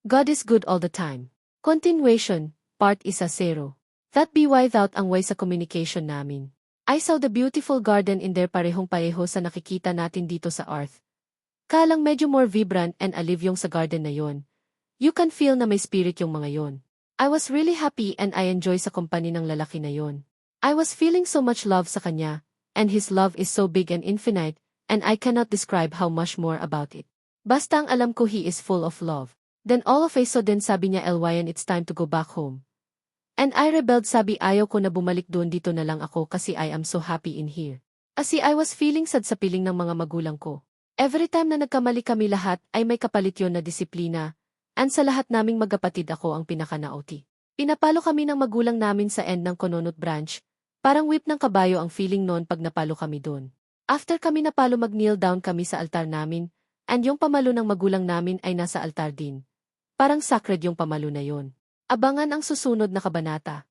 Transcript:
God is good all the time. Continuation, Part 10. That be why without ang way sa communication namin. I saw the beautiful garden in there parehong-pareho sa nakikita natin dito sa Earth. Kalang medyo more vibrant and alive yung sa garden na yon. You can feel na may spirit yung mga yon. I was really happy and I enjoy sa company ng lalaki na yon. I was feeling so much love sa kanya, and his love is so big and infinite, and I cannot describe how much more about it. Basta ang alam ko he is full of love. Then all of a sudden sabi niya Elwayan it's time to go back home. And I rebelled sabi ayaw ko na bumalik doon dito na lang ako kasi I am so happy in here. Kasi I was feeling sad sa piling ng mga magulang ko. Every time na nagkamali kami lahat ay may kapalit yon na disiplina, and sa lahat naming magkapatid ako ang pinaka-naughty. Pinapalo kami ng magulang namin sa end ng Cononut Branch, parang whip ng kabayo ang feeling noon pag napalo kami doon. After kami napalo mag-kneel down kami sa altar namin, and yung pamalo ng magulang namin ay nasa altar din. Parang sacred yung pamalo na yon. Abangan ang susunod na kabanata.